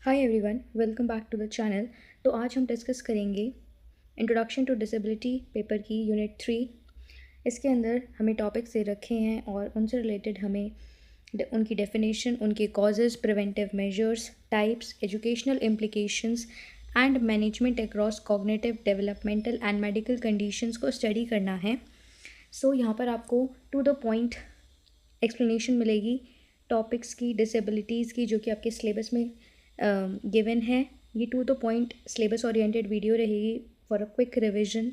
Hi everyone, welcome back to the channel. तो आज हम डिस्कस करेंगे इंट्रोडक्शन टू डिसेबिलिटी पेपर की यूनिट 3। इसके अंदर हमें टॉपिक्स दे रखे हैं और उनसे रिलेटेड हमें उनकी डेफिनेशन, उनके causes, preventive measures, types, educational implications and management across cognitive, developmental and medical conditions को स्टडी करना है। सो यहाँ पर आपको टू द पॉइंट एक्सप्लेनेशन मिलेगी टॉपिक्स की, डिसेबिलिटीज़ की, जो कि आपके सिलेबस में गिवन है। ये to the point syllabus oriented video रहेगी फॉर अ क्विक रिविजन।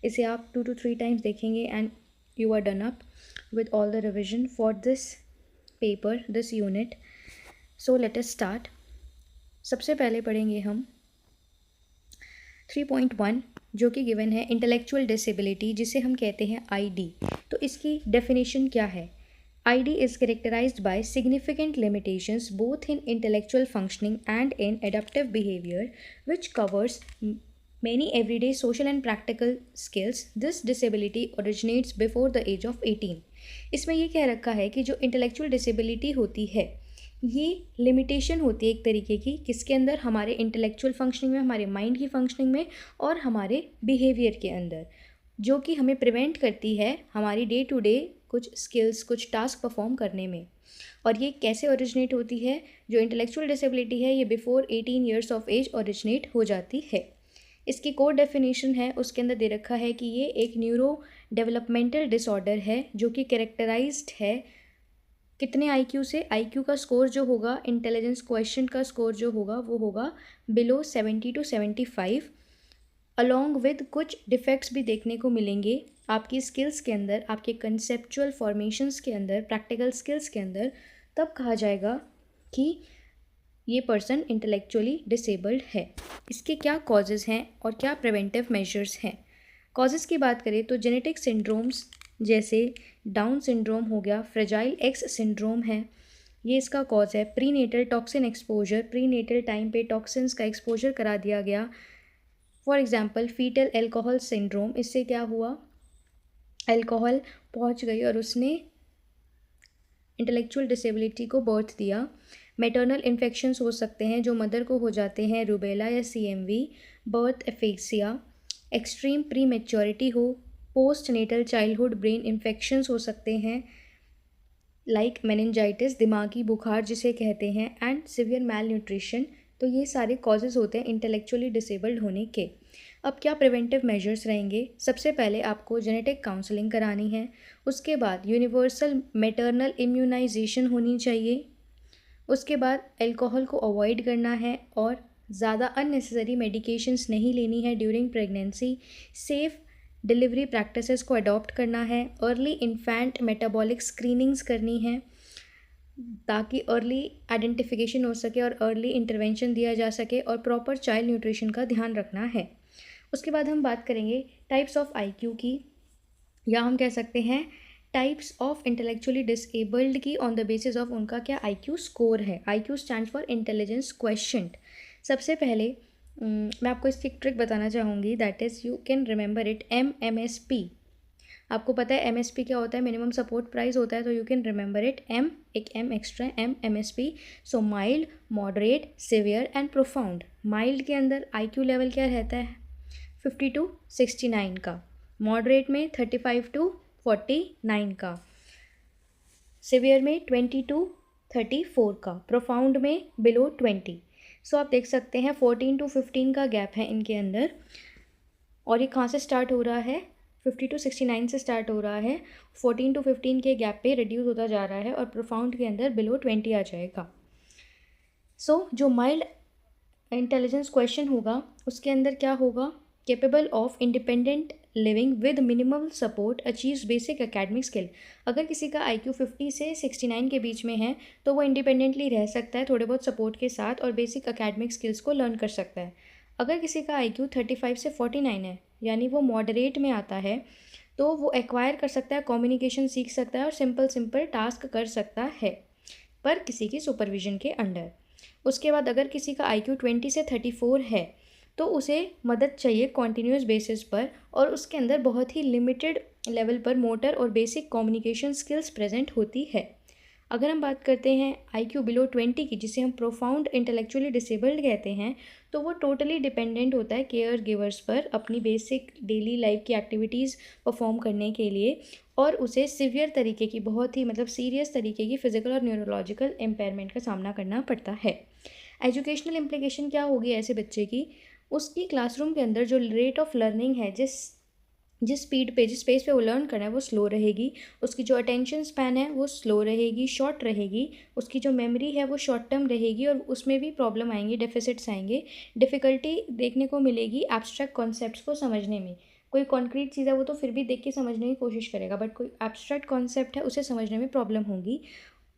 इसे आप 2 to 3 टाइम्स देखेंगे and you are done up with all the revision for this paper, this unit. So let us start. सबसे पहले पढ़ेंगे हम 3.1 जो कि गिवन है इंटेलेक्चुअल डिसेबिलिटी, जिसे हम कहते हैं आईडी। तो इसकी डेफिनेशन क्या है? ID is characterized by significant limitations both in intellectual functioning and in adaptive behavior, which covers many everyday social and practical skills. This disability originates before the age of 18. इसमें ये कह रखा है कि जो इंटेलेक्चुअल डिसेबिलिटी होती है, ये लिमिटेशन होती है एक तरीके की, किसके अंदर? हमारे इंटेलेक्चुअल फंक्शनिंग में, हमारे माइंड की फंक्शनिंग में और हमारे बिहेवियर के अंदर, जो कि हमें प्रिवेंट करती है हमारी डे टू डे कुछ स्किल्स, कुछ टास्क परफॉर्म करने में। और ये कैसे ओरिजिनेट होती है? जो इंटेलेक्चुअल डिसेबिलिटी है ये before 18 years of age originate हो जाती है। इसकी कोड डेफिनेशन है, उसके अंदर दे रखा है कि ये एक न्यूरो डेवलपमेंटल डिसऑर्डर है जो कि कैरेक्टराइज्ड है कितने आईक्यू से? आईक्यू का स्कोर जो होगा, इंटेलिजेंस क्वेश्चन का स्कोर जो होगा, वो होगा बिलो 70 to 75, अलॉन्ग विद कुछ डिफेक्ट्स भी देखने को मिलेंगे आपकी स्किल्स के अंदर, आपके कंसेप्चुअल फॉर्मेशंस के अंदर, प्रैक्टिकल स्किल्स के अंदर। तब कहा जाएगा कि ये पर्सन इंटेलेक्चुअली डिसेबल्ड है। इसके क्या कॉजेज़ हैं और क्या प्रिवेंटिव मेजर्स हैं? कॉजेज़ की बात करें तो जेनेटिक सिंड्रोम्स जैसे डाउन सिंड्रोम हो गया, फ्रेजाइल एक्स सिंड्रोम है, ये इसका कॉज है। Prenatal toxin exposure, prenatal time पे टॉक्सिन्स का एक्सपोजर करा दिया गया। For example fetal alcohol syndrome, इससे क्या हुआ? अल्कोहल पहुंच गई और उसने इंटेलेक्चुअल डिसेबिलिटी को बर्थ दिया। मैटरनल इन्फेक्शंस हो सकते हैं जो मदर को हो जाते हैं, रूबेला या CMV, birth asphyxia, extreme prematurity हो, postnatal childhood brain infections हो सकते हैं लाइक मेनिंजाइटिस, दिमागी बुखार जिसे कहते हैं, एंड सिवियर मैल न्यूट्रिशन। तो ये सारे कॉजेज़ होते हैं इंटेलेक्चुअली डिसेबल्ड होने के। अब क्या प्रिवेंटिव मेजर्स रहेंगे? सबसे पहले आपको जेनेटिक काउंसलिंग करानी है, उसके बाद यूनिवर्सल मैटरनल इम्यूनाइजेशन होनी चाहिए, उसके बाद अल्कोहल को अवॉइड करना है और ज़्यादा अननेसेसरी मेडिकेशंस नहीं लेनी है during pregnancy, safe delivery practices को अडॉप्ट करना है, अर्ली इन्फेंट मेटाबॉलिक स्क्रीनिंग्स करनी है ताकि अर्ली आइडेंटिफिकेशन हो सके और अर्ली इंटरवेंशन दिया जा सके, और प्रॉपर चाइल्ड न्यूट्रिशन का ध्यान रखना है। उसके बाद हम बात करेंगे टाइप्स ऑफ आईक्यू की, या हम कह सकते हैं टाइप्स ऑफ इंटेलेक्चुअली डिसेबल्ड की, ऑन द बेसिस ऑफ उनका क्या आईक्यू स्कोर है। IQ stand for intelligence क्वेश्चंट। सबसे पहले मैं आपको इसकी एक ट्रिक बताना चाहूँगी, that is you can remember it, MMSP। आपको पता है MSP क्या होता है? मिनिमम सपोर्ट प्राइस होता है, तो you can remember it, M, एक M extra, MMSP। So mild, moderate, severe and profound. Mild के अंदर आईक्यू लेवल क्या रहता है? 50 to 69 का, मॉडरेट में 35 to 49 का, सिवियर में 20 to 34 का, प्रोफाउंड में बिलो 20। सो आप देख सकते हैं 14 to 15 का गैप है इनके अंदर। और ये कहाँ से स्टार्ट हो रहा है? 50 to 69 से स्टार्ट हो रहा है, 14 to 15 के गैप पे रिड्यूस होता जा रहा है और प्रोफाउंड के अंदर बिलो 20 आ जाएगा। सो जो माइल्ड इंटेलिजेंस क्वेश्चन होगा उसके अंदर क्या होगा? Capable of independent living with minimal support, achieves basic academic skill. अगर किसी का IQ 50 से 69 के बीच में है तो वो इंडिपेंडेंटली रह सकता है थोड़े बहुत सपोर्ट के साथ और बेसिक एकेडमिक स्किल्स को लर्न कर सकता है। अगर किसी का IQ 35 से 49 है, यानी वो मॉडरेट में आता है, तो वो एक्वायर कर सकता है, कम्युनिकेशन सीख सकता है और सिंपल टास्क कर सकता है, पर किसी की सुपरविजन के अंडर। उसके बाद अगर किसी का IQ 20 से 34 है तो उसे मदद चाहिए कॉन्टीन्यूस बेसिस पर, और उसके अंदर बहुत ही लिमिटेड लेवल पर मोटर और बेसिक कम्युनिकेशन स्किल्स प्रेजेंट होती है। अगर हम बात करते हैं IQ बिलो 20 की, जिसे हम प्रोफाउंड इंटेलेक्चुअली डिसेबल्ड कहते हैं, तो वो टोटली डिपेंडेंट होता है केयर गिवर्स पर अपनी बेसिक डेली लाइफ की एक्टिविटीज़ परफॉर्म करने के लिए, और उसे सिवियर तरीके की, बहुत ही मतलब सीरियस तरीके की फिजिकल और न्यूरोलॉजिकल इम्पेयरमेंट का सामना करना पड़ता है। एजुकेशनल इम्प्लीकेशन क्या होगी ऐसे बच्चे की? उसकी क्लासरूम के अंदर जो रेट ऑफ लर्निंग है, जिस जिस स्पीड पे, जिस पेस पे वो लर्न कर रहा है, वो स्लो रहेगी। उसकी जो अटेंशन स्पैन है वो स्लो रहेगी, शॉर्ट रहेगी। उसकी जो मेमोरी है वो शॉर्ट टर्म रहेगी और उसमें भी प्रॉब्लम आएंगी, डेफिसिट्स आएंगे। डिफ़िकल्टी देखने को मिलेगी एब्स्ट्रैक्ट कॉन्सेप्ट्स को समझने में। कोई कॉन्क्रीट चीज़ है वो तो फिर भी देख के समझने की कोशिश करेगा, बट कोई एब्स्ट्रैक्ट कॉन्सेप्ट है उसे समझने में प्रॉब्लम होगी।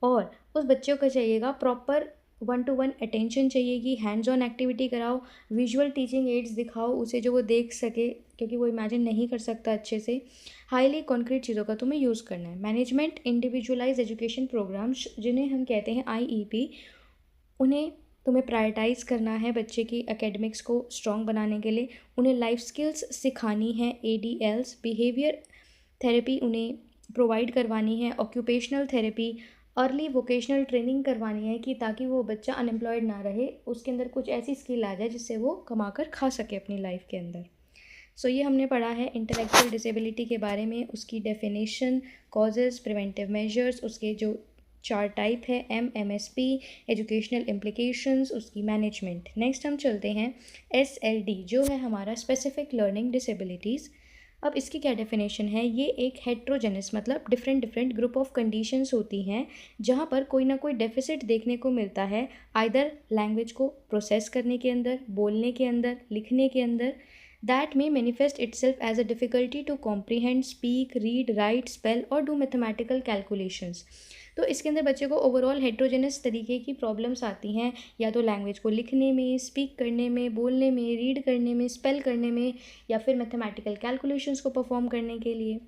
और उस बच्चे को चाहिएगा प्रॉपर 1-to-1 अटेंशन चाहिएगी, हैंड्स ऑन एक्टिविटी कराओ, विजुअल टीचिंग एड्स दिखाओ उसे जो वो देख सके, क्योंकि वो इमेजिन नहीं कर सकता अच्छे से। हाईली कॉन्क्रीट चीज़ों का तुम्हें यूज़ करना है। मैनेजमेंट इंडिविजुअलाइज एजुकेशन प्रोग्राम्स, जिन्हें हम कहते हैं IEP, उन्हें तुम्हें प्रायोरिटाइज़ करना है बच्चे की एकेडमिक्स को स्ट्रॉन्ग बनाने के लिए। उन्हें लाइफ स्किल्स सिखानी है, ADLs, बिहेवियर थेरेपी उन्हें प्रोवाइड करवानी है, occupational therapy, early vocational training करवानी है, कि ताकि वो बच्चा अनएम्प्लॉयड ना रहे, उसके अंदर कुछ ऐसी स्किल आ जाए जिससे वो कमा कर खा सके अपनी लाइफ के अंदर। सो ये हमने पढ़ा है इंटेलेक्चुअल डिसेबिलिटी के बारे में, उसकी डेफिनेशन, कॉजेज़, प्रिवेंटिव मेजर्स, उसके जो 4 टाइप है, MSP, एजुकेशनल इम्प्लीकेशंस, उसकी मैनेजमेंट। नेक्स्ट हम चलते हैं SLD, जो है हमारा स्पेसिफिक लर्निंग डिसेबिलिटीज़। अब इसकी क्या डेफिनेशन है? ये एक हेट्रोजेनस, मतलब different different group of conditions होती हैं जहाँ पर कोई ना कोई डेफिसिट देखने को मिलता है, आइदर लैंग्वेज को प्रोसेस करने के अंदर, बोलने के अंदर, लिखने के अंदर, that may manifest itself as a difficulty to comprehend, speak, read, write, spell or do mathematical calculations। तो इसके अंदर बच्चे को ओवरऑल हेट्रोजेनस तरीके की प्रॉब्लम्स आती हैं, या तो लैंग्वेज को लिखने में, स्पीक करने में, बोलने में, रीड करने में, स्पेल करने में, या फिर मैथमेटिकल कैलकुलेशंस को परफॉर्म करने के लिए।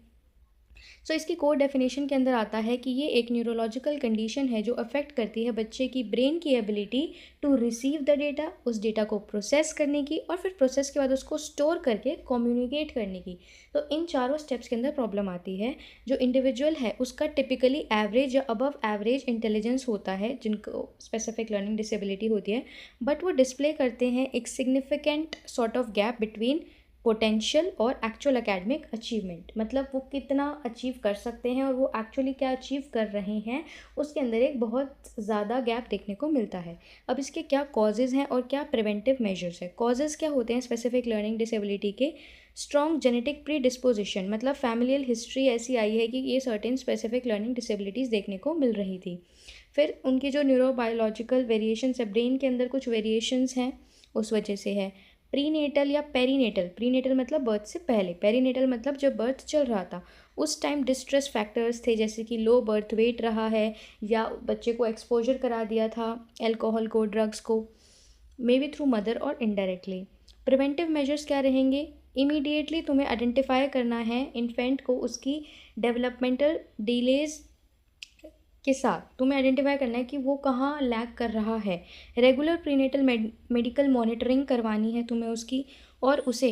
सो इसकी कोर डेफिनेशन के अंदर आता है कि ये एक न्यूरोलॉजिकल कंडीशन है जो अफेक्ट करती है बच्चे की ब्रेन की ability to receive the data, उस डेटा को प्रोसेस करने की, और फिर प्रोसेस के बाद उसको स्टोर करके कम्युनिकेट करने की। तो इन चारों स्टेप्स के अंदर प्रॉब्लम आती है। जो इंडिविजुअल है उसका टिपिकली एवरेज या अबव एवरेज इंटेलिजेंस होता है, जिनको स्पेसिफिक लर्निंग डिसेबिलिटी होती है, बट वो डिस्प्ले करते हैं एक significant sort of gap between potential और एक्चुअल एकेडमिक अचीवमेंट। मतलब वो कितना अचीव कर सकते हैं और वो एक्चुअली क्या अचीव कर रहे हैं, उसके अंदर एक बहुत ज़्यादा गैप देखने को मिलता है। अब इसके क्या कॉजेज़ हैं और क्या प्रिवेंटिव मेजर्स है? कॉजेज़ क्या होते हैं स्पेसिफिक लर्निंग डिसेबिलिटी के? स्ट्रॉन्ग जेनेटिक प्री डिस्पोजिशन, मतलब फैमिलियल हिस्ट्री ऐसी आई है कि ये सर्टेन स्पेसिफिक लर्निंग डिसेबिलिटीज़ देखने को मिल रही थी। फिर उनकी जो न्यूरोबायोलॉजिकल वेरिएशंस है, ब्रेन के अंदर कुछ वेरिएशंस हैं, उस वजह से है। प्रीनेटल या पेरीनेटल, प्रीनेटल मतलब बर्थ से पहले, पेरीनेटल मतलब जब बर्थ चल रहा था उस टाइम डिस्ट्रेस फैक्टर्स थे, जैसे कि लो बर्थ वेट रहा है, या बच्चे को एक्सपोजर करा दिया था अल्कोहल को, ड्रग्स को, मे बी थ्रू मदर और इनडायरेक्टली। प्रिवेंटिव मेजर्स क्या रहेंगे? इमीडिएटली तुम्हें आइडेंटिफाई करना है इन्फेंट को, उसकी डेवलपमेंटल डिलेज के साथ तुम्हें आइडेंटिफाई करना है कि वो कहाँ लैग कर रहा है। रेगुलर प्रीनेटल मेडिकल मॉनिटरिंग करवानी है तुम्हें उसकी, और उसे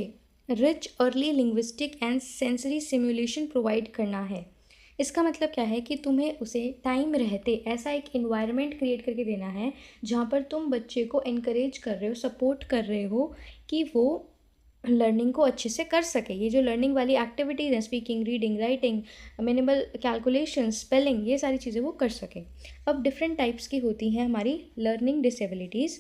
rich early linguistic and sensory simulation provide करना है। इसका मतलब क्या है कि तुम्हें उसे टाइम रहते ऐसा एक इन्वायरमेंट क्रिएट करके देना है जहाँ पर तुम बच्चे को इनकरेज कर रहे हो, सपोर्ट कर रहे हो कि वो लर्निंग को अच्छे से कर सके। ये जो लर्निंग वाली एक्टिविटीज़ हैं, speaking, reading, writing, minimal calculation, spelling, ये सारी चीज़ें वो कर सके। अब डिफरेंट टाइप्स की होती हैं हमारी लर्निंग डिसेबिलिटीज़,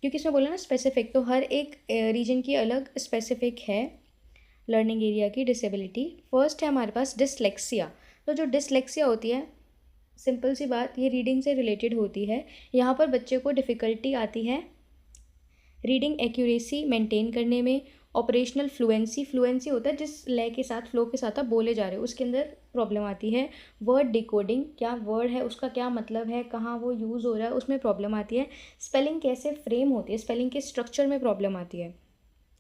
क्योंकि इसमें बोला ना स्पेसिफिक, तो हर एक रीजन की अलग स्पेसिफिक है लर्निंग एरिया की डिसेबिलिटी। फर्स्ट है हमारे पास डिसलेक्सिया। तो जो डिसलेक्सिया होती है, सिंपल सी बात, ये रीडिंग से रिलेटेड होती है। यहाँ पर बच्चे को डिफ़िकल्टी आती है रीडिंग एक्यूरेसी मेंटेन करने में। ऑपरेशनल फ्लुएंसी, फ्लुएंसी होता है जिस लय के साथ, फ्लो के साथ आप बोले जा रहे हो, उसके अंदर प्रॉब्लम आती है। वर्ड डिकोडिंग, क्या वर्ड है, उसका क्या मतलब है, कहाँ वो यूज़ हो रहा है, उसमें प्रॉब्लम आती है। स्पेलिंग कैसे फ्रेम होती है, स्पेलिंग के स्ट्रक्चर में प्रॉब्लम आती है।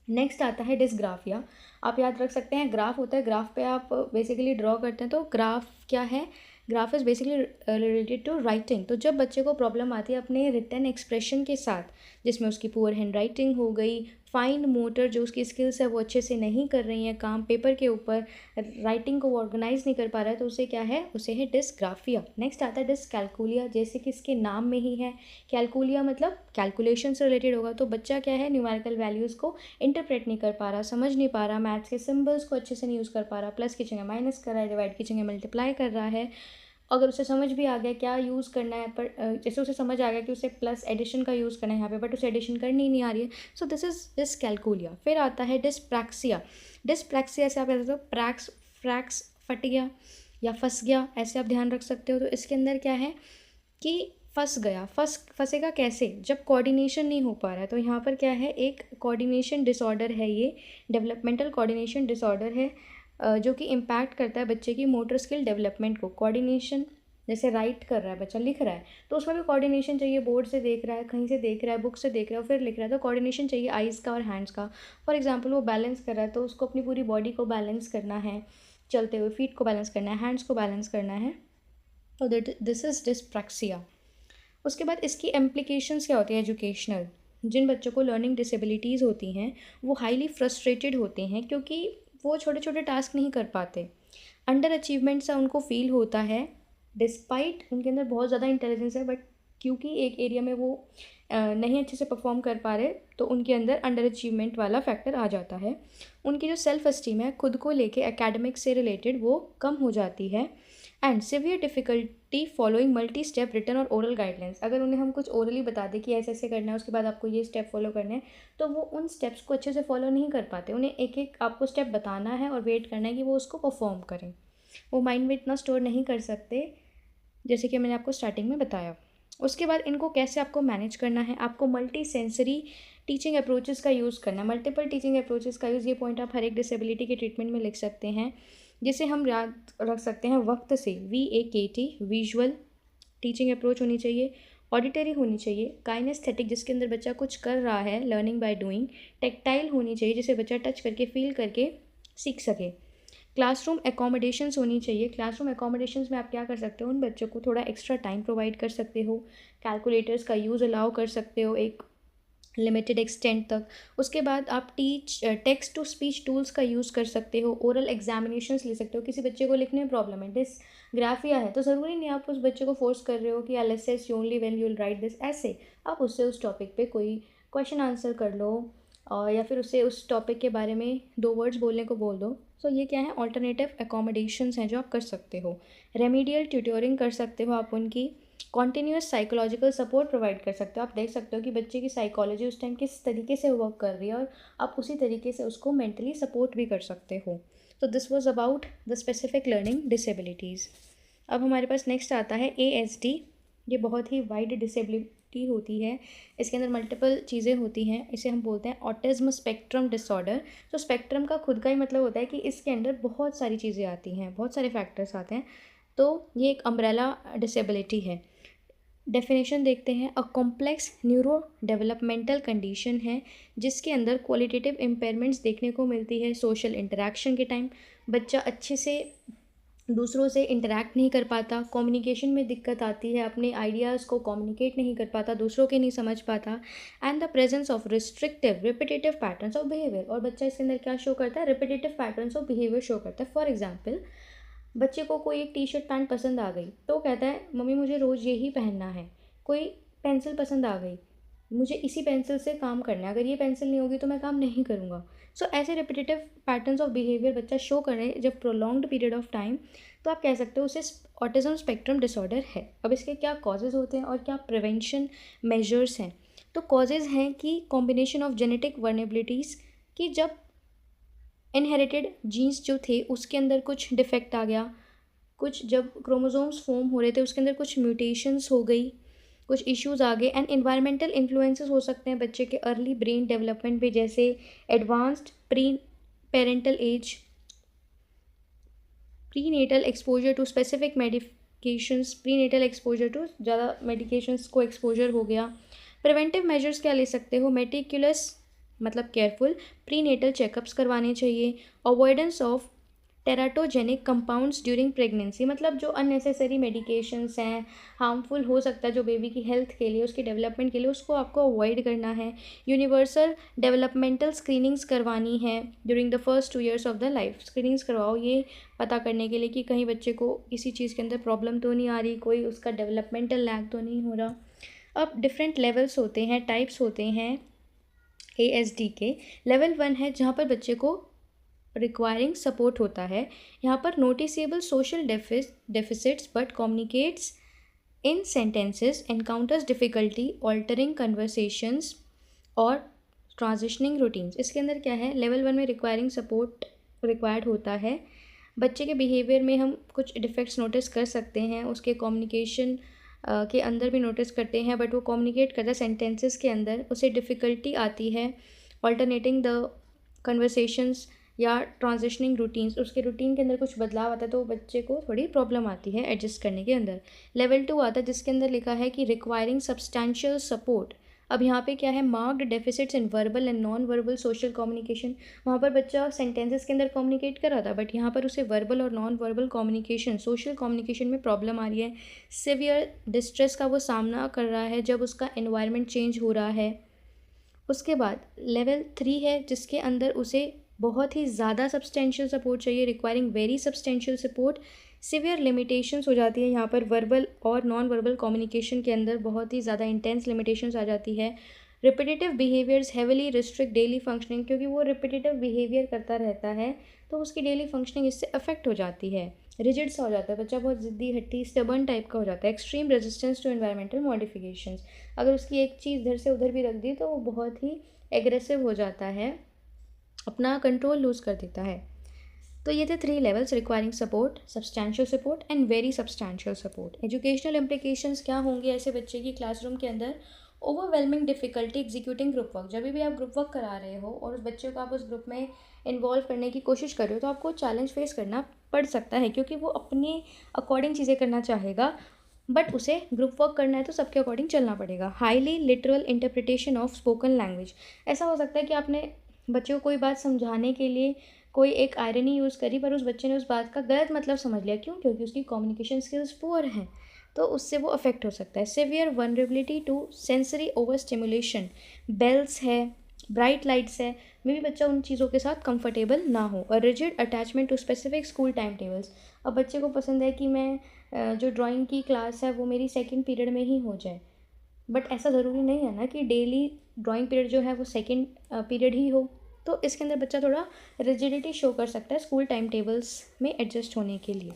नेक्स्ट आता है डिसग्राफिया। आप याद रख सकते हैं, ग्राफ होता है, ग्राफ पे आप बेसिकली ड्रॉ करते हैं, तो ग्राफ क्या है? Graph is basically related to writing. तो जब बच्चे को प्रॉब्लम आती है अपने रिटन एक्सप्रेशन के साथ, जिसमें उसकी पुअर हैंड राइटिंग हो गई, फाइन मोटर जो उसकी स्किल्स है वो अच्छे से नहीं कर रही हैं काम, पेपर के ऊपर राइटिंग को वो ऑर्गेनाइज नहीं कर पा रहा है, तो उसे क्या है, उसे है डिस्ग्राफिया। नेक्स्ट आता है डिसकैलकुलिया, जैसे कि इसके नाम में ही है, कैलकुलिया मतलब कैलकुलेशन से रिलेटेड होगा। तो बच्चा क्या है, न्यूमेरिकल वैल्यूज़ को इंटरप्रेट नहीं कर पा रहा, समझ नहीं पा रहा, मैथ्स के सिंबल्स को अच्छे से नहीं यूज़ कर पा रहा, प्लस की जगह माइनस कर रहा है, डिवाइड की जगह मल्टीप्लाई कर रहा है। अगर उसे समझ भी आ गया क्या यूज़ करना है, पर जैसे उसे समझ आ गया कि उसे प्लस एडिशन का यूज़ करना है यहाँ पे, बट उसे एडिशन करनी नहीं आ रही है, सो दिस इज़ डिसकैलकुलिया। फिर आता है डिस्प्रैक्सिया। डिस्प्रैक्सिया से आप कह सकते हो प्रैक्स, फ्रैक्स, फट गया या फंस गया, ऐसे आप ध्यान रख सकते हो। तो इसके अंदर क्या है कि फंस गया, फंसेगा कैसे, जब कोऑर्डिनेशन नहीं हो पा रहा है। तो यहाँ पर क्या है, एक कोऑर्डिनेशन डिसऑर्डर है, ये डेवलपमेंटल कोऑर्डिनेशन डिसऑर्डर है, जो कि इम्पैक्ट करता है बच्चे की मोटर स्किल डेवलपमेंट को। कोऑर्डिनेशन, जैसे राइट कर रहा है बच्चा, लिख रहा है, तो उसमें भी कोऑर्डिनेशन चाहिए, बोर्ड से देख रहा है, कहीं से देख रहा है, बुक से देख रहा है और फिर लिख रहा है, तो कोऑर्डिनेशन चाहिए आइज़ का और हैंड्स का। फॉर एग्जांपल वो बैलेंस कर रहा है, तो उसको अपनी पूरी बॉडी को बैलेंस करना है, चलते हुए फीट को बैलेंस करना है, हैंड्स को बैलेंस करना है, तो दिस इज़ डिस्प्रैक्सिया। उसके बाद इसकी एम्प्लीकेशंस क्या होती है एजुकेशनल। जिन बच्चों को लर्निंग डिसेबिलिटीज़ होती हैं वो हाईली फ्रस्ट्रेटेड होते हैं, क्योंकि वो छोटे छोटे टास्क नहीं कर पाते, अंडर अचीवमेंट सा उनको फील होता है, डिस्पाइट उनके अंदर बहुत ज़्यादा इंटेलिजेंस है, बट क्योंकि एक एरिया में वो नहीं अच्छे से परफॉर्म कर पा रहे, तो उनके अंदर अंडर अचीवमेंट वाला फैक्टर आ जाता है। उनकी जो सेल्फ एस्टीम है खुद को लेके एकेडमिक से रिलेटेड वो कम हो जाती है। And severe difficulty following multi step written और ओरल गाइडलाइंस। अगर उन्हें हम कुछ ओरली बता दें कि ऐसे ऐसे करना है, उसके बाद आपको ये स्टेप फॉलो करने हैं, तो वो उन स्टेप्स को अच्छे से फॉलो नहीं कर पाते। उन्हें एक एक आपको स्टेप बताना है और वेट करना है कि वो उसको परफॉर्म करें। वो माइंड में इतना स्टोर नहीं कर सकते, जैसे कि मैंने आपको स्टार्टिंग में बताया। उसके बाद इनको कैसे आपको मैनेज करना है, आपको मल्टी सेंसरी टीचिंग अप्रोचेस का यूज़ करना है, मल्टीपल टीचिंग अप्रोचेस का यूज़। ये पॉइंट आप हर एक डिसेबिलिटी के ट्रीटमेंट में लिख सकते हैं, जिसे हम याद रख सकते हैं वक्त से। VAKT, विजुअल टीचिंग अप्रोच होनी चाहिए, ऑडिटरी होनी चाहिए, काइनेस्थेटिक जिसके अंदर बच्चा कुछ कर रहा है, लर्निंग बाय डूइंग, टेक्टाइल होनी चाहिए जिसे बच्चा टच करके फील करके सीख सके, क्लासरूम एकोमोडेशंस होनी चाहिए। क्लासरूम एकोमोडेशंस में आप क्या कर सकते हो, उन बच्चों को थोड़ा एक्स्ट्रा टाइम प्रोवाइड कर सकते हो, कैलकुलेटर्स का यूज़ अलाउ कर सकते हो एक लिमिटेड एक्सटेंट तक। उसके बाद आप टेक्स्ट टू स्पीच टूल्स का यूज़ कर सकते हो, ओरल एग्जामिनेशंस ले सकते हो। किसी बच्चे को लिखने में प्रॉब्लम है, डिसग्राफिया है, तो ज़रूरी नहीं आप उस बच्चे को फोर्स कर रहे हो कि I assess you only when you will write this ऐसे। आप उससे उस टॉपिक पे कोई क्वेश्चन आंसर कर लो, और या फिर उससे उस टॉपिक के बारे में 2 वर्ड्स बोलने को बोल दो। सो ये क्या है, ऑल्टरनेटिव एकोमोडेशंस हैं जो आप कर सकते हो। रेमीडियल ट्यूटोरिंग कर सकते हो आप उनकी, कॉन्टीन्यूस साइकोलॉजिकल सपोर्ट प्रोवाइड कर सकते हो। आप देख सकते हो कि बच्चे की साइकोलॉजी उस टाइम किस तरीके से वर्क कर रही है, और आप उसी तरीके से उसको मेंटली सपोर्ट भी कर सकते हो। तो this was about the specific learning disabilities. अब हमारे पास नेक्स्ट आता है ASD। ये बहुत ही वाइड डिसेबिलिटी होती है, इसके अंदर मल्टीपल चीज़ें होती हैं। इसे हम बोलते हैं ऑटिज्म स्पेक्ट्रम डिसऑर्डर। तो स्पेक्ट्रम का खुद का ही मतलब होता है कि इसके अंदर बहुत सारी चीज़ें आती हैं, बहुत सारे फैक्टर्स आते हैं, तो ये एक अम्ब्रेला डिसेबिलिटी है। डेफिनेशन देखते हैं, a complex neuro developmental condition है जिसके अंदर क्वालिटेटिव इम्पेयरमेंट्स देखने को मिलती है। सोशल इंटरेक्शन के टाइम बच्चा अच्छे से दूसरों से इंटरेक्ट नहीं कर पाता, कम्युनिकेशन में दिक्कत आती है, अपने आइडियाज़ को कम्युनिकेट नहीं कर पाता, दूसरों के नहीं समझ पाता। And the presence of restrictive repetitive patterns of behaviour. और बच्चा इसके अंदर क्या शो करता है, repetitive patterns of behaviour show करता है। फॉर एग्जाम्पल, बच्चे को कोई एक टी शर्ट पैंट पसंद आ गई, तो कहता है मम्मी मुझे रोज़ यही पहनना है। कोई पेंसिल पसंद आ गई, मुझे इसी पेंसिल से काम करना है, अगर ये पेंसिल नहीं होगी तो मैं काम नहीं करूँगा। सो ऐसे रिपीटेटिव पैटर्न्स ऑफ बिहेवियर बच्चा शो करे जब प्रोलॉन्ग्ड पीरियड ऑफ टाइम, तो आप कह सकते हो उसे ऑटिज्म स्पेक्ट्रम डिसऑर्डर है। अब इसके क्या कॉजेज़ होते हैं और क्या प्रिवेंशन मेजर्स हैं। तो कॉजेज़ हैं कि कॉम्बिनेशन ऑफ जेनेटिक वर्नेबिलिटीज़, कि जब इनहेरिटेड जीन्स जो थे उसके अंदर कुछ डिफेक्ट आ गया, कुछ जब क्रोमोसोम्स फॉर्म हो रहे थे उसके अंदर कुछ म्यूटेशंस हो गई, कुछ इश्यूज आ गए। एंड इन्वायरमेंटल इन्फ्लुएंसेस हो सकते हैं बच्चे के अर्ली ब्रेन डेवलपमेंट पे, जैसे advanced pre parental age, prenatal exposure to specific medications, prenatal exposure to ज़्यादा मेडिकेशंस को एक्सपोजर हो गया। प्रिवेंटिव मेजर्स क्या ले सकते हो, मेटिकुलस मतलब केयरफुल प्री नेटल चेकअप्स करवाने चाहिए, avoidance of teratogenic compounds during pregnancy, मतलब जो अननेसेसरी मेडिकेशंस हैं, हार्मफुल हो सकता है जो बेबी की हेल्थ के लिए, उसकी डेवलपमेंट के लिए, उसको आपको अवॉइड करना है। यूनिवर्सल डेवलपमेंटल स्क्रीनिंग्स करवानी है during the first 2 years of the life. Screenings करवाओ ये पता करने के लिए कि कहीं बच्चे को किसी चीज़ के अंदर प्रॉब्लम तो नहीं आ रही, कोई उसका डेवलपमेंटल लैग तो नहीं हो रहा। अब डिफरेंट लेवल्स होते हैं, टाइप्स होते हैं ASD के। लेवल 1 है जहाँ पर बच्चे को रिक्वायरिंग सपोर्ट होता है। यहाँ पर noticeable social deficits but communicates in sentences, encounters difficulty altering conversations और ट्रांजिशनिंग रूटीन्स। इसके अंदर क्या है, लेवल 1 में रिक्वायरिंग सपोर्ट रिक्वायर्ड होता है। बच्चे के बिहेवियर में हम कुछ डिफेक्ट्स नोटिस कर सकते हैं, उसके कम्युनिकेशन के अंदर भी नोटिस करते हैं, बट वो कम्युनिकेट करता है सेंटेंसेस के अंदर, उसे डिफ़िकल्टी आती है ऑल्टरनेटिंग द कन्वर्सेशंस या ट्रांजिशनिंग रूटीन्स, उसके रूटीन के अंदर कुछ बदलाव आता है तो बच्चे को थोड़ी प्रॉब्लम आती है एडजस्ट करने के अंदर। लेवल 2 आता है जिसके अंदर लिखा है कि रिक्वायरिंग सब्सटैंशियल सपोर्ट। अब यहाँ पे क्या है, marked deficits in verbal and non verbal social communication. वहाँ पर बच्चा सेंटेंसेस के अंदर कम्युनिकेट कर रहा था, बट यहाँ पर उसे वर्बल और non verbal communication, social communication में प्रॉब्लम आ रही है। सिवियर डिस्ट्रेस का वो सामना कर रहा है जब उसका एनवायरनमेंट चेंज हो रहा है। उसके बाद लेवल 3 है जिसके अंदर उसे बहुत ही ज़्यादा सब्सटेंशियल सपोर्ट चाहिए, requiring very substantial support. Severe limitations हो जाती है यहाँ पर वर्बल और नॉन वर्बल कम्युनिकेशन के अंदर, बहुत ही ज़्यादा इंटेंस लिमिटेशंस आ जाती है। Repetitive behaviours heavily restrict daily functioning, क्योंकि वो रिपीटेटिव बिहेवियर करता रहता है तो उसकी डेली फंक्शनिंग इससे अफेक्ट हो जाती है। रिजिड सा हो जाता है बच्चा, बहुत ज़िद्दी हट्टी स्टबर्न टाइप का हो जाता है। Extreme resistance to environmental modifications, अगर उसकी एक चीज़ इधर से उधर भी रख दी तो वो बहुत ही एग्रेसिव हो जाता है, अपना कंट्रोल लूज़ कर देता है। तो ये थे 3 levels, requiring support, substantial support and very substantial support. Educational implications क्या होंगे ऐसे बच्चे की क्लासरूम के अंदर? Overwhelming difficulty executing group work. जब भी आप ग्रुप वर्क करा रहे हो और उस बच्चे को आप उस ग्रुप में इन्वॉल्व करने की कोशिश कर रहे हो तो आपको चैलेंज फेस करना पड़ सकता है, क्योंकि वो अपने अकॉर्डिंग चीज़ें करना चाहेगा, बट उसे ग्रुप वर्क करना है तो सबके अकॉर्डिंग चलना पड़ेगा। Highly literal interpretation of spoken language. ऐसा हो सकता है कि आपने बच्चे को कोई बात समझाने के लिए कोई एक आयरनी यूज़ करी, पर उस बच्चे ने उस बात का गलत मतलब समझ लिया। क्यों? क्योंकि उसकी कम्युनिकेशन स्किल्स पुअर हैं, तो उससे वो अफेक्ट हो सकता है। Severe vulnerability to sensory overstimulation, bells है, ब्राइट लाइट्स है, मे भी बच्चा उन चीज़ों के साथ कंफर्टेबल ना हो। और rigid attachment to specific school time tables. अब बच्चे को पसंद है कि मैं जो ड्राइंग की क्लास है वो मेरी सेकेंड पीरियड में ही हो जाए, बट ऐसा ज़रूरी नहीं है ना कि डेली ड्राइंग पीरियड जो है वो सेकेंड पीरियड ही हो। तो इसके अंदर बच्चा थोड़ा रिजिडिटी शो कर सकता है स्कूल टाइम टेबल्स में एडजस्ट होने के लिए।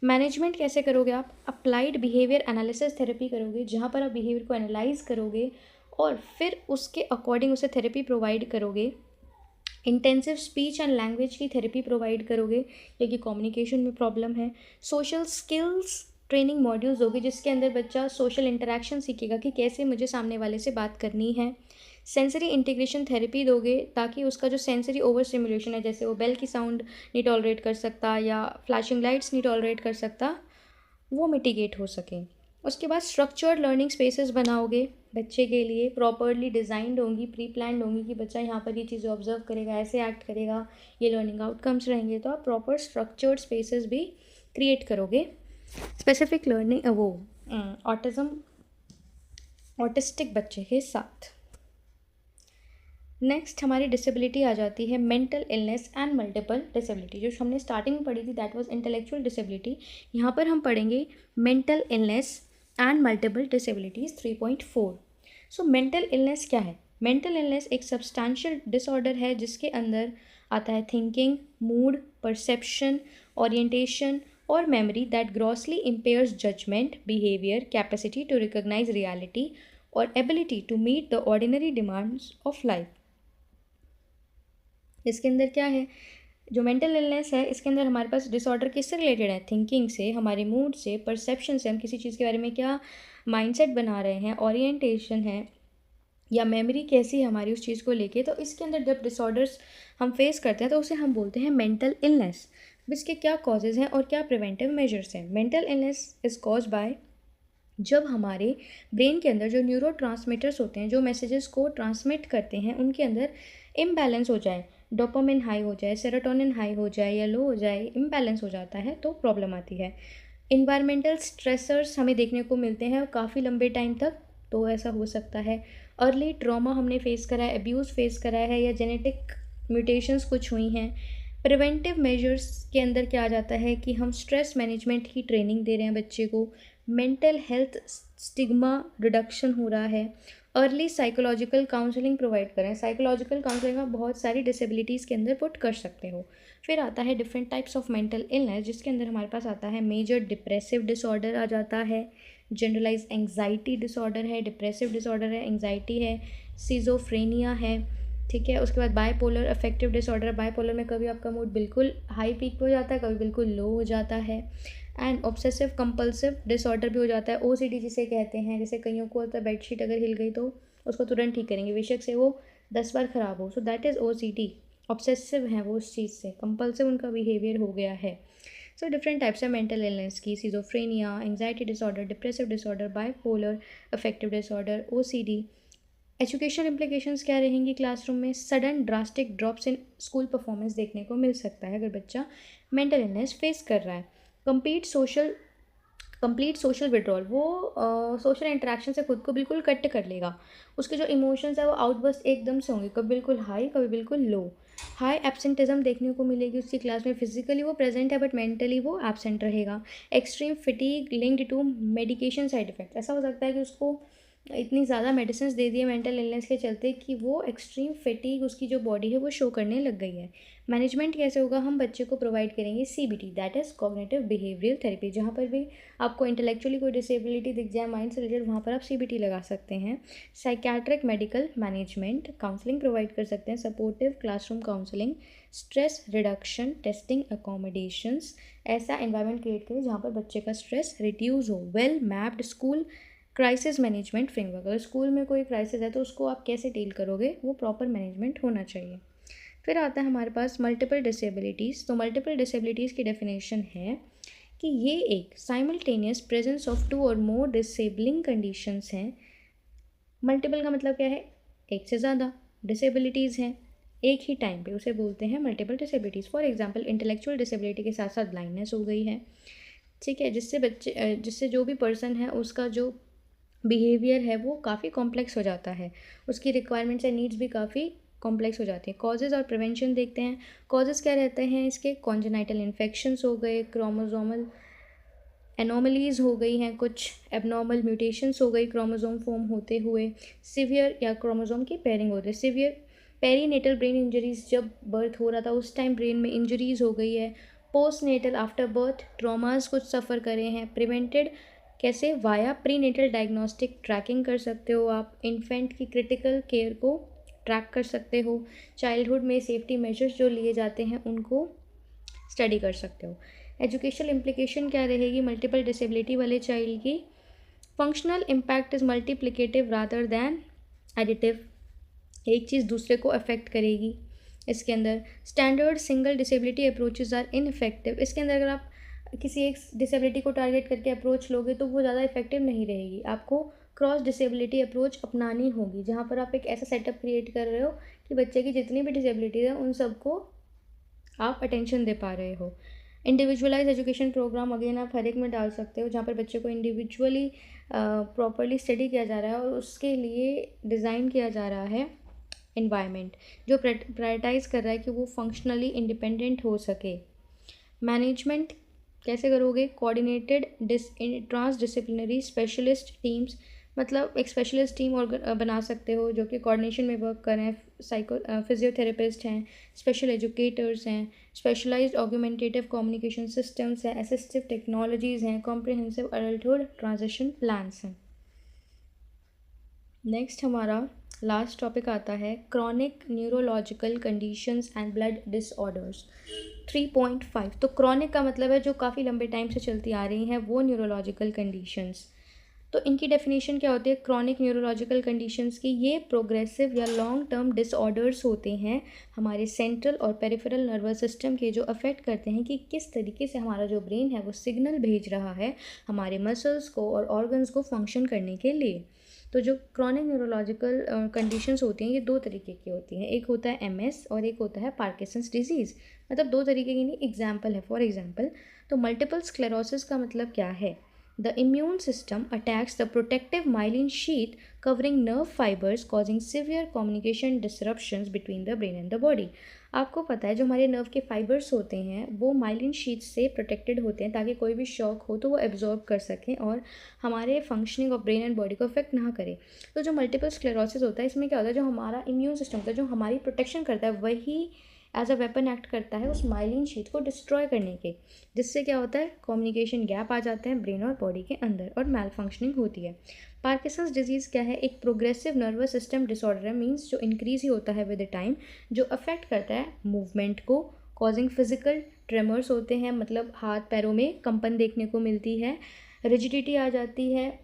मैनेजमेंट कैसे करोगे आप? अप्लाइड बिहेवियर एनालिसिस थेरेपी करोगे, जहाँ पर आप बिहेवियर को एनालाइज करोगे और फिर उसके अकॉर्डिंग उसे थेरेपी प्रोवाइड करोगे। इंटेंसिव स्पीच एंड लैंग्वेज की थेरेपी प्रोवाइड करोगे क्योंकि कम्युनिकेशन में प्रॉब्लम है। सोशल स्किल्स ट्रेनिंग मॉड्यूल्स होगी जिसके अंदर बच्चा सोशल इंटरेक्शन सीखेगा कि कैसे मुझे सामने वाले से बात करनी है। सेंसरी इंटीग्रेशन थेरेपी दोगे ताकि उसका जो सेंसरी ओवर स्टिमुलेशन है, जैसे वो बेल की साउंड नहीं टॉलरेट कर सकता या फ्लैशिंग लाइट्स नहीं टॉलरेट कर सकता, वो मिटिगेट हो सके। उसके बाद स्ट्रक्चर्ड लर्निंग स्पेसेस बनाओगे बच्चे के लिए, प्रॉपरली डिज़ाइंड होंगी, प्री प्लान्ड होंगी कि बच्चा यहाँ पर ये चीज़ें ऑब्जर्व करेगा, ऐसे एक्ट करेगा, ये लर्निंग आउटकम्स रहेंगे। तो आप प्रॉपर स्ट्रक्चर्ड स्पेसेस भी क्रिएट करोगे स्पेसिफिक लर्निंग वो ऑटिस्टिक बच्चे के साथ। नेक्स्ट हमारी डिसेबिलिटी आ जाती है mental illness and multiple disability. जो हमने स्टार्टिंग में पढ़ी थी दैट वाज इंटेलेक्चुअल डिसेबिलिटी, यहाँ पर हम पढ़ेंगे mental illness and multiple disabilities 3.4। So mental illness क्या है? मेंटल इलनेस एक सब्सटैंशियल डिसऑर्डर है जिसके अंदर आता है थिंकिंग, मूड, परसेप्शन, ओरिएंटेशन और memory that grossly impairs judgment, behaviour, capacity to recognise reality और ability to meet the ordinary demands of life. इसके अंदर क्या है, जो मेंटल इलनेस है इसके अंदर हमारे पास डिसऑर्डर किससे रिलेटेड है? थिंकिंग से, हमारे मूड से, परसेप्शन से, हम किसी चीज़ के बारे में क्या माइंडसेट बना रहे हैं, ओरिएंटेशन है या मेमोरी कैसी है हमारी उस चीज़ को लेके। तो इसके अंदर जब डिसऑर्डर्स हम फेस करते हैं तो उसे हम बोलते हैं मेंटल इलनेस। इसके क्या कॉजेज़ हैं और क्या प्रिवेंटिव मेजर्स हैं? Mental illness is cause by जब हमारे ब्रेन के अंदर जो न्यूरोट्रांसमीटर्स होते हैं जो मैसेजेस को ट्रांसमिट करते हैं उनके अंदर इम्बैलेंस हो जाए। डोपामिन हाई हो जाए, सेरोटोनिन हाई हो जाए या लो हो जाए, इम्बैलेंस हो जाता है तो प्रॉब्लम आती है। इन्वायरमेंटल स्ट्रेसर्स हमें देखने को मिलते हैं काफ़ी लंबे टाइम तक, तो ऐसा हो सकता है। अर्ली ट्रॉमा हमने फेस करा है, अब्यूज़ फेस करा है या जेनेटिक म्यूटेशंस कुछ हुई हैं। प्रिवेंटिव मेजर्स के अंदर क्या आ जाता है कि हम स्ट्रेस मैनेजमेंट की ट्रेनिंग दे रहे हैं बच्चे को, मेंटल हेल्थ स्टिग्मा रिडक्शन हो रहा है, अर्ली साइकोलॉजिकल काउंसलिंग प्रोवाइड करें। साइकोलॉजिकल काउंसलिंग आप बहुत सारी डिसेबिलिटीज़ के अंदर पुट कर सकते हो। फिर आता है different types of mental illness, जिसके अंदर हमारे पास आता है मेजर डिप्रेसिव डिसऑर्डर आ जाता है, जनरलाइज एंग्जाइटी डिसऑर्डर है, डिप्रेसिव डिसऑर्डर है, एंग्जाइटी है, सिजोफ्रेनिया है, ठीक है। उसके बाद बायपोलर अफेक्टिव डिसऑर्डर, बायपोलर में कभी आपका मूड बिल्कुल हाई पीक पे हो जाता है, कभी बिल्कुल लो हो जाता है। एंड ऑब्सेसिव कंपल्सिव डिसऑर्डर भी हो जाता है, ओसीडी जिसे कहते हैं। जैसे कईयों को होता है बेडशीट अगर हिल गई तो उसको तुरंत ठीक करेंगे, बेशक से वो 10 बार ख़राब हो, so that is OCD. Obsessive हैं वो उस चीज़ से, कंपल्सिव उनका बिहेवियर हो गया है। सो डिफरेंट टाइप्स है मेंटल इलनेस की, schizophrenia, anxiety disorder, depressive disorder, bipolar affective disorder, OCD. Education implications क्या रहेंगी क्लासरूम में? Sudden drastic drops in school performance देखने को मिल सकता है अगर बच्चा मेंटल इलनेस फेस कर रहा है। कंप्लीट सोशल विड्रॉल, वो सोशल इंटरेक्शन से खुद को बिल्कुल कट कर लेगा। उसके जो इमोशंस है वो आउटबर्स्ट एकदम से होंगे, कभी बिल्कुल हाई कभी बिल्कुल लो। हाई एब्सेंटिज्म देखने को मिलेगी उसकी क्लास में, फिजिकली वो प्रेजेंट है बट मेंटली वो एब्सेंट रहेगा। Extreme fatigue linked to medication side effect, ऐसा हो सकता है कि उसको इतनी ज़्यादा मेडिसिन दे दिए मेंटल इलनेस के चलते कि वो एक्सट्रीम फटीग उसकी जो बॉडी है वो शो करने लग गई है। मैनेजमेंट कैसे होगा? हम बच्चे को प्रोवाइड करेंगे CBT, that is cognitive behavioural therapy. जहाँ पर भी आपको इंटेलेक्चुअली कोई डिसेबिलिटी दिख जाए माइंड से रिलेटेड, वहाँ पर आप सीबीटी लगा सकते हैं। Psychiatric medical management counselling provide कर सकते हैं, supportive classroom counselling, stress reduction, testing accommodations. ऐसा एनवायरनमेंट क्रिएट करें जहाँ पर बच्चे का स्ट्रेस रिड्यूस हो। Well mapped school crisis management framework, अगर स्कूल में कोई क्राइसिस है तो उसको आप कैसे डील करोगे, वो प्रॉपर मैनेजमेंट होना चाहिए। फिर आता है हमारे पास मल्टीपल डिसेबिलिटीज़। तो मल्टीपल डिसेबिलिटीज़ की डेफिनेशन है कि ये एक साइमल्टेनियस प्रेजेंस ऑफ 2 और मोर डिसेबलिंग कंडीशंस हैं। मल्टीपल का मतलब क्या है? एक से ज़्यादा डिसेबिलिटीज़ हैं एक ही टाइम पे, उसे बोलते हैं multiple disabilities. For example intellectual disability के साथ साथ ब्लाइंडनेस हो गई है, ठीक है, जिससे जो भी पर्सन है उसका जो बिहेवियर है वो काफ़ी कॉम्प्लेक्स हो जाता है, उसकी रिक्वायरमेंट्स एंड नीड्स भी काफ़ी कॉम्प्लेक्स हो जाती हैं। कॉजेज़ और प्रिवेंशन देखते हैं। कॉजेज़ क्या रहते हैं इसके? कॉन्जेनाइटल इन्फेक्शंस हो गए, क्रोमोसोमल एनोमलीज़ हो गई हैं, कुछ एबनॉर्मल म्यूटेशंस हो गई क्रोमोसोम फॉर्म होते हुए, सिवियर या क्रोमोसोम की पेयरिंग होती है, सिवियर पेरीनेटल ब्रेन इंजरीज, जब बर्थ हो रहा था उस टाइम ब्रेन में इंजरीज़ हो गई है। Post natal after birth traumas कुछ सफ़र करे हैं। प्रिवेंटेड कैसे? Via pre natal diagnostic tracking कर सकते हो आप, इन्फेंट की क्रिटिकल केयर को ट्रैक कर सकते हो, चाइल्डहुड में सेफ्टी मेजर्स जो लिए जाते हैं उनको स्टडी कर सकते हो। एजुकेशनल इम्प्लीकेशन क्या रहेगी मल्टीपल डिसेबिलिटी वाले चाइल्ड की? Functional impact is multiplicative rather than additive, एक चीज़ दूसरे को अफेक्ट करेगी। इसके अंदर standard single disability approaches are ineffective, इसके अंदर अगर आप किसी एक डिसेबिलिटी को टारगेट करके अप्रोच लोगे तो वो ज़्यादा इफेक्टिव नहीं रहेगी। आपको क्रॉस डिसेबिलिटी अप्रोच अपनानी होगी, जहाँ पर आप एक ऐसा सेटअप क्रिएट कर रहे हो कि बच्चे की जितनी भी डिसेबिलिटीज़ है उन सबको आप अटेंशन दे पा रहे हो। इंडिविजुअलाइज एजुकेशन प्रोग्राम अगेन आप हर एक में डाल सकते हो, जहाँ पर बच्चे को इंडिविजुअली प्रॉपरली स्टडी किया जा रहा है और उसके लिए डिज़ाइन किया जा रहा है इन्वायरमेंट जो प्रायोरिटाइज़ कर रहा है कि वो फंक्शनली इंडिपेंडेंट हो सके। मैनेजमेंट कैसे करोगे? Coordinated trans disciplinary specialist teams, मतलब एक स्पेशलिस्ट टीम और बना सकते हो जो कि कोऑर्डिनेशन में वर्क करें। फिजियोथेरेपिस्ट हैं, स्पेशल एजुकेटर्स हैं, स्पेशलाइज्ड ऑगमेंटेटिव कम्युनिकेशन सिस्टम्स हैं, असिस्टिव टेक्नोलॉजीज़ हैं, कॉम्प्रिहेंसिव अडल्टहुड ट्रांजिशन प्लान्स हैं। नेक्स्ट हमारा लास्ट टॉपिक आता है chronic neurological conditions and blood disorders 3.5। तो क्रॉनिक का मतलब है जो काफ़ी लंबे टाइम से चलती आ रही हैं वो न्यूरोलॉजिकल कंडीशंस। तो इनकी डेफिनेशन क्या होती है क्रॉनिक न्यूरोलॉजिकल कंडीशंस की? ये प्रोग्रेसिव या लॉन्ग टर्म डिसऑर्डर्स होते हैं हमारे सेंट्रल और पेरिफेरल नर्वस सिस्टम के, जो अफेक्ट करते हैं कि किस तरीके से हमारा जो ब्रेन है वो सिग्नल भेज रहा है हमारे मसल्स को और ऑर्गन्स को फंक्शन करने के लिए। तो जो क्रॉनिक न्यूरोलॉजिकल कंडीशंस होती हैं ये दो तरीके की होती हैं, एक होता है एमएस और एक होता है पार्किंसंस डिजीज़। मतलब दो तरीके की नहीं, एग्जाम्पल है। फॉर एग्जाम्पल, तो मल्टीपल स्क्लेरोसिस का मतलब क्या है? The immune system attacks the protective myelin sheath covering nerve fibres causing severe communication disruptions between the brain and the body. आपको पता है जो हमारे नर्व के फाइबर्स होते हैं वो माइलिन शीट से प्रोटेक्टेड होते हैं ताकि कोई भी शॉक हो तो वो एब्जॉर्ब कर सकें और हमारे functioning of brain and body को अफेक्ट ना करे। तो जो मल्टीपल स्क्लेरोसिस होता है इसमें क्या होता है, जो हमारा इम्यून सिस्टम होता है जो हमारी प्रोटेक्शन करता है वही एज अ वेपन एक्ट करता है उस माइलिन शीट को डिस्ट्रॉय करने के, जिससे क्या होता है, कम्युनिकेशन गैप आ जाते हैं ब्रेन और बॉडी के अंदर और मैल फंक्शनिंग होती है। पार्किंसंस डिजीज़ क्या है? एक प्रोग्रेसिव नर्वस सिस्टम डिसऑर्डर है, मीन्स जो इंक्रीज ही होता है विद द टाइम, जो अफेक्ट करता है मूवमेंट को, कॉजिंग फिजिकल ट्रेमर्स होते हैं, मतलब हाथ पैरों में कंपन देखने को मिलती है, रिजिडिटी आ जाती है,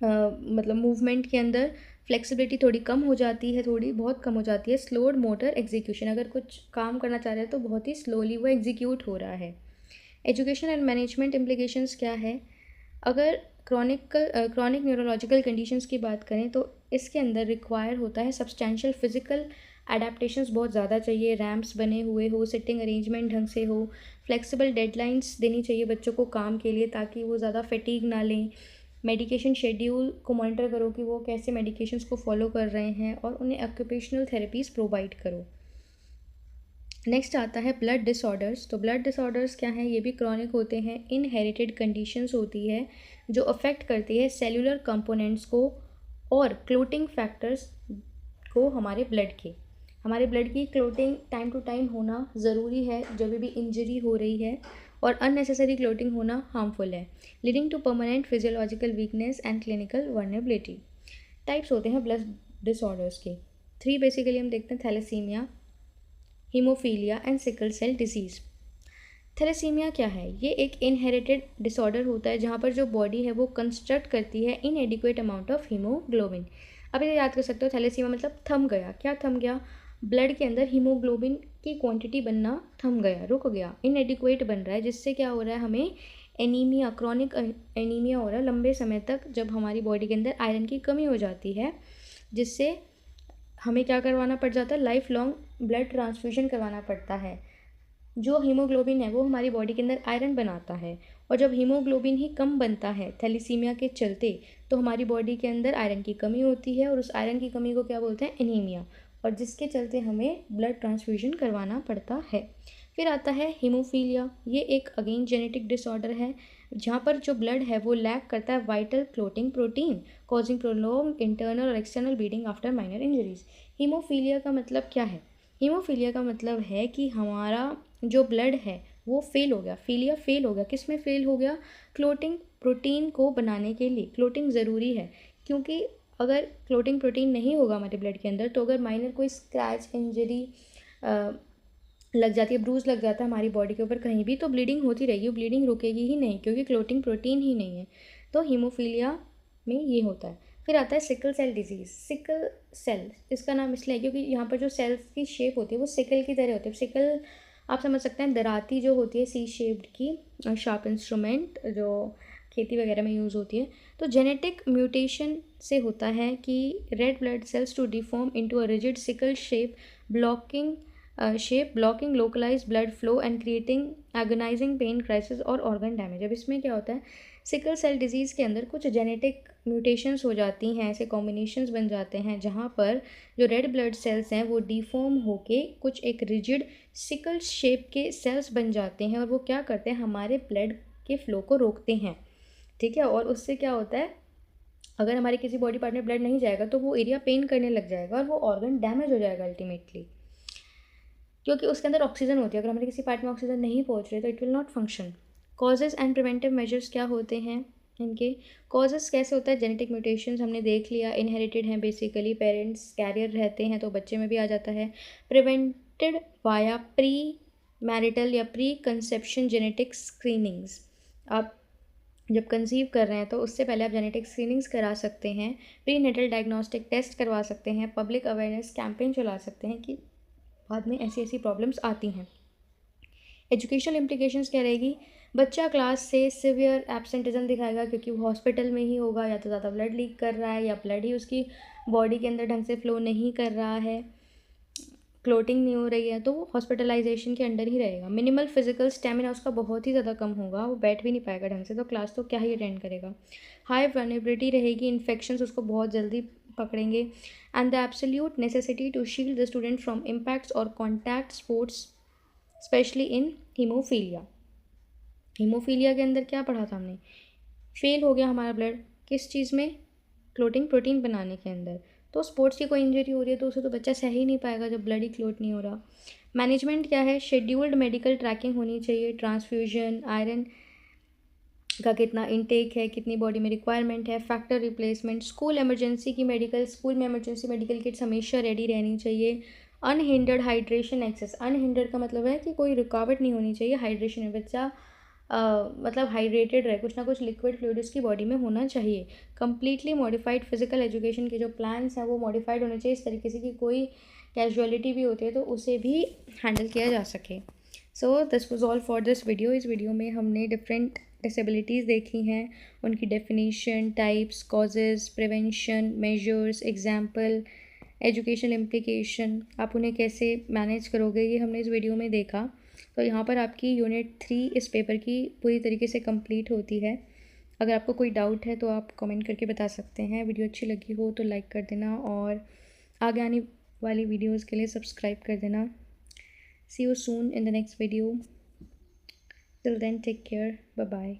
मतलब मूवमेंट के अंदर फ्लेक्सिबिलिटी थोड़ी कम हो जाती है, थोड़ी बहुत कम हो जाती है, स्लोड मोटर एग्जीक्यूशन, अगर कुछ काम करना चाह रहे हैं तो बहुत ही स्लोली वो एग्जीक्यूट हो रहा है। एजुकेशन एंड मैनेजमेंट इम्प्लीकेशंस क्या है? अगर क्रॉनिक न्यूरोलॉजिकल कंडीशंस की बात करें तो इसके अंदर रिक्वायर होता है सब्सटैंशियल फिजिकल एडेप्टेशंस बहुत ज़्यादा चाहिए, रैम्प्स बने हुए हो, सिटिंग अरेंजमेंट ढंग से हो, फ्लेक्सिबल डेडलाइंस देनी चाहिए बच्चों को काम के लिए ताकि वो ज़्यादा फटीग ना लें, मेडिकेशन शेड्यूल को मॉनिटर करो कि वो कैसे मेडिकेशंस को फॉलो कर रहे हैं और उन्हें ऑक्यूपेशनल थेरेपीज़ प्रोवाइड करो। नेक्स्ट आता है ब्लड डिसऑर्डर्स। तो ब्लड डिसऑर्डर्स क्या हैं? ये भी क्रॉनिक होते हैं, इनहेरिटेड कंडीशंस होती है जो अफेक्ट करती है सेलुलर कंपोनेंट्स को और क्लोटिंग फैक्टर्स को हमारे ब्लड की क्लोटिंग टाइम टू टाइम होना ज़रूरी है जब भी इंजरी हो रही है, और अननेसेसरी क्लोटिंग होना हार्मफुल है, leading to permanent physiological weakness and clinical vulnerability. Types होते हैं ब्लड डिसऑर्डर्स के, 3 बेसिकली हम देखते हैं, thalassaemia, haemophilia and sickle cell disease. Thalassaemia क्या है? ये एक इनहेरिटेड डिसऑर्डर होता है जहाँ पर जो बॉडी है वो कंस्ट्रक्ट करती है इनएडिक्वेट अमाउंट ऑफ हीमोग्लोबिन। अब ये याद कर सकते हो, थैलेसीमिया मतलब थम गया। क्या थम गया? ब्लड के अंदर हीमोग्लोबिन की क्वांटिटी बनना थम गया, रुक गया, इनएडिक्वेट बन रहा है, जिससे क्या हो रहा है, हमें एनीमिया, क्रॉनिक एनीमिया हो रहा है लंबे समय तक, जब हमारी बॉडी के अंदर आयरन की कमी हो जाती है, जिससे हमें क्या करवाना पड़ जाता है, लाइफ लॉन्ग ब्लड ट्रांसफ्यूजन करवाना पड़ता है। जो हीमोग्लोबिन है वो हमारी बॉडी के अंदर आयरन बनाता है, और जब हीमोग्लोबिन ही कम बनता है थैलेसीमिया के चलते, तो हमारी बॉडी के अंदर आयरन की कमी होती है और उस आयरन की कमी को क्या बोलते हैं, एनीमिया, और जिसके चलते हमें ब्लड ट्रांसफ्यूजन करवाना पड़ता है। फिर आता है हीमोफीलिया। ये एक अगेन जेनेटिक डिसऑर्डर है जहाँ पर जो ब्लड है वो लैक करता है vital clotting protein, causing prolonged internal और external bleeding after minor injuries. Haemophilia का मतलब क्या है? हीमोफीलिया का मतलब है कि हमारा जो ब्लड है वो फेल हो गया, फीलिया फेल हो गया। किस में फेल हो गया? क्लोटिंग प्रोटीन को बनाने के लिए। क्लोटिंग ज़रूरी है क्योंकि अगर क्लोटिंग प्रोटीन नहीं होगा हमारे ब्लड के अंदर तो अगर माइनर कोई स्क्रैच इंजरी लग जाती है, ब्रूज लग जाता है हमारी बॉडी के ऊपर कहीं भी, तो ब्लीडिंग होती रहेगी, ब्लीडिंग रुकेगी ही नहीं क्योंकि क्लोटिंग प्रोटीन ही नहीं है। तो हीमोफीलिया में ये होता है। फिर आता है sickle cell disease. Sickle cell इसका नाम इसलिए है क्योंकि यहाँ पर जो सेल्स की शेप होती है वो सिकल की तरह होती है। सिकल आप समझ सकते हैं, दराती जो होती है सी शेप्ड की, शार्प इंस्ट्रूमेंट जो खेती वगैरह में यूज़ होती है। तो जेनेटिक म्यूटेशन से होता है कि red blood cells to deform into a rigid sickle shape blocking localise blood flow and creating agonising pain, crisis और ऑर्गन डैमेज। अब इसमें क्या होता है, सिकल सेल डिजीज़ के अंदर कुछ जेनेटिक म्यूटेशंस हो जाती हैं, ऐसे कॉम्बिनेशंस बन जाते हैं जहाँ पर जो रेड ब्लड सेल्स हैं वो डिफॉर्म होके कुछ एक रिजिड सिकल शेप के सेल्स बन जाते हैं, और वो क्या करते हैं, हमारे ब्लड के फ्लो को रोकते हैं। ठीक है, और उससे क्या होता है, अगर हमारे किसी बॉडी पार्ट में ब्लड नहीं जाएगा तो वो एरिया पेन करने लग जाएगा और वो ऑर्गन डैमेज हो जाएगा अल्टीमेटली, क्योंकि उसके अंदर ऑक्सीजन होती है। अगर हमारे किसी पार्ट में ऑक्सीजन नहीं पहुंच रही तो it will not function. Causes and preventive measures क्या होते हैं इनके? कॉजेज़ कैसे होता है, जेनेटिक म्यूटेशंस हमने देख लिया, इनहेरिटेड हैं बेसिकली, पेरेंट्स कैरियर रहते हैं तो बच्चे में भी आ जाता है। प्रिवेंटेड वाया प्री मैरिटल या प्री कंसेप्शन जेनेटिक स्क्रीनिंग्स। आप जब कंसीव कर रहे हैं तो उससे पहले आप जेनेटिक स्क्रीनिंग्स करा सकते हैं, प्री नेटल डायग्नोस्टिक टेस्ट करवा सकते हैं, पब्लिक अवेयरनेस कैंपेन चला सकते हैं कि बाद में ऐसी ऐसी प्रॉब्लम्स आती हैं। एजुकेशनल इम्प्लीकेशंस क्या रहेगी? बच्चा क्लास से सिवियर एब्सेंटिज्म दिखाएगा क्योंकि वो हॉस्पिटल में ही होगा, या तो ज़्यादा ब्लड लीक कर रहा है या ब्लड ही उसकी बॉडी के अंदर ढंग से फ्लो नहीं कर रहा है, क्लोटिंग नहीं हो रही है, तो वो हॉस्पिटलाइजेशन के अंडर ही रहेगा। मिनिमल फिजिकल स्टेमिना उसका बहुत ही ज़्यादा कम होगा, वो बैठ भी नहीं पाएगा ढंग से, तो क्लास तो क्या ही अटेंड करेगा। हाई वल्नरेबिलिटी रहेगी, इन्फेक्शंस उसको बहुत जल्दी पकड़ेंगे। And the absolute necessity to shield the student from impacts और contact sports, specially in haemophilia. Haemophilia के अंदर क्या पढ़ा था हमने, फेल हो गया हमारा ब्लड किस चीज़ में, क्लोटिंग प्रोटीन बनाने के अंदर। तो स्पोर्ट्स की कोई इंजरी हो रही है तो उसे तो बच्चा सह ही नहीं पाएगा जब ब्लड ही क्लोट नहीं हो रहा। मैनेजमेंट क्या है, शेड्यूल्ड मेडिकल ट्रैकिंग होनी चाहिए, ट्रांसफ्यूजन, आयरन का कितना इनटेक है, कितनी बॉडी में रिक्वायरमेंट है, फैक्टर रिप्लेसमेंट, स्कूल इमरजेंसी की मेडिकल, स्कूल में इमरजेंसी मेडिकल किट्स हमेशा रेडी रहनी चाहिए। अनहिंडर्ड हाइड्रेशन एक्सेस, अनहिंडर्ड का मतलब है कि कोई रुकावट नहीं होनी चाहिए हाइड्रेशन में, बच्चा मतलब हाइड्रेटेड रहे, कुछ ना कुछ लिक्विड फ्लूइड उसकी बॉडी में होना चाहिए। कम्प्लीटली मॉडिफाइड फिजिकल एजुकेशन के जो प्लान्स हैं वो मॉडिफाइड होने चाहिए इस तरीके से कि कोई कैजुअलिटी भी होती है तो उसे भी हैंडल किया जा सके। So this was all for this video. इस वीडियो में हमने डिफरेंट डिसेबिलिटीज़ देखी हैं, उनकी definition, types, causes, prevention, measures, example, education implication, आप उन्हें कैसे मैनेज करोगे, ये हमने इस वीडियो में देखा। तो यहाँ पर आपकी यूनिट 3 इस पेपर की पूरी तरीके से कंप्लीट होती है। अगर आपको कोई डाउट है तो आप कमेंट करके बता सकते हैं। वीडियो अच्छी लगी हो तो लाइक कर देना और आगे आने वाली वीडियोज़ के लिए सब्सक्राइब कर देना। See you soon in the next video. Till then take care, bye bye.